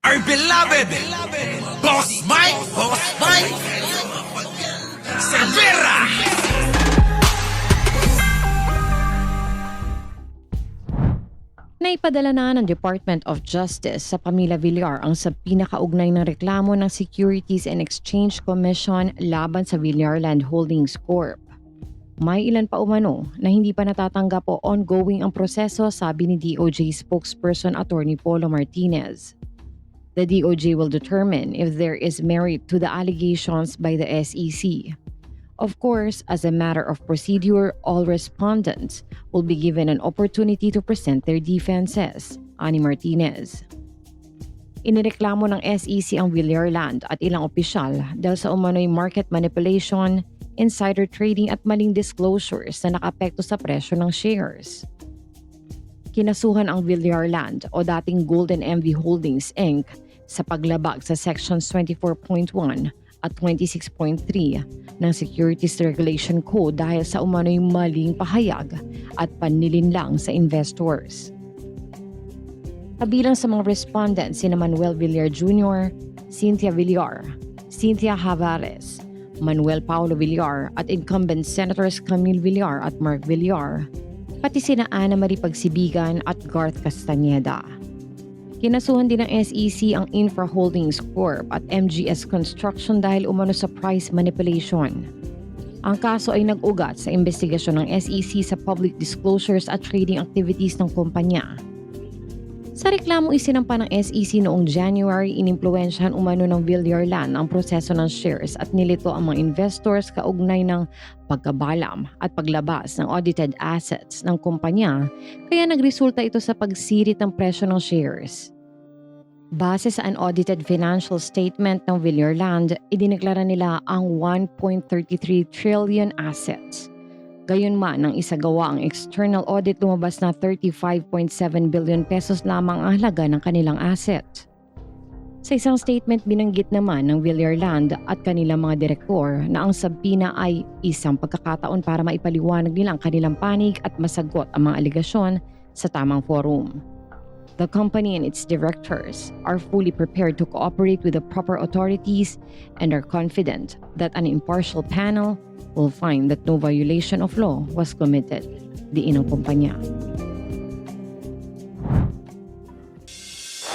Our beloved Boss Mike Cervera. Naipadala na ng Department of Justice sa pamilya Villar ang sa pinakaugnay ng reklamo ng Securities and Exchange Commission laban sa Villar Land Holdings Corp. May ilan pa umano na hindi pa natatanggap o ongoing ang proseso, sabi ni DOJ spokesperson Attorney Polo Martinez. The DOJ will determine if there is merit to the allegations by the SEC. Of course, as a matter of procedure, all respondents will be given an opportunity to present their defenses, ani Martinez. Inireklamo ng SEC ang Villar Land at ilang opisyal dahil sa umano'y market manipulation, insider trading at maling disclosures na nakapekto sa presyo ng shares. Kinasuhan ang Villar Land o dating Golden MV Holdings Inc. sa paglabag sa Sections 24.1 at 26.3 ng Securities Regulation Code dahil sa umano'y maling pahayag at panlilinlang sa investors. Kabilang sa mga respondents sina Manuel Villar Jr., Cynthia Villar, Cynthia Javares, Manuel Paulo Villar at incumbent Senators Camille Villar at Mark Villar, pati sina Ana Marie Pagsibigan at Garth Castañeda. Kinasuhan din ng SEC ang Infra Holdings Corp. At MGS Construction dahil umano sa price manipulation. Ang kaso ay nag-ugat sa investigasyon ng SEC sa public disclosures at trading activities ng kumpanya. Sa reklamo isinampa ng SEC noong January, inimpluwensyahan umano ng Villar Land ang proseso ng shares at nilito ang mga investors kaugnay ng pagkabalam at paglabas ng audited assets ng kumpanya, kaya nagresulta ito sa pagsirit ng presyo ng shares. Base sa unaudited financial statement ng Villar Land, idineklara nila ang 1.33 trillion assets. Gayunman, nang isagawa ang external audit, lumabas na 35.7 billion pesos lamang ang halaga ng kanilang asset. Sa isang statement, binanggit naman ng Villar Land at kanilang mga direktor na ang sabina ay isang pagkakataon para maipaliwanag nila ang kanilang panig at masagot ang mga aligasyon sa tamang forum. The company and its directors are fully prepared to cooperate with the proper authorities and are confident that an impartial panel will find that no violation of law was committed, diin ng kumpanya.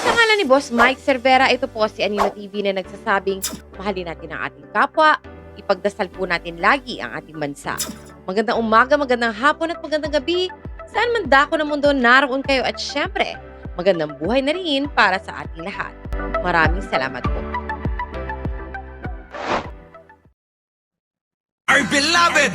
Sa ngalan ni Boss Mike Cervera, ito po si Anino TV na nagsasabing mahalin natin ang ating kapwa, ipagdasal po natin lagi ang ating bansa. Magandang umaga, magandang hapon at magandang gabi. Saan man dako ng mundo naroon kayo at syempre, magandang buhay na rin para sa ating lahat. Maraming salamat po. Our beloved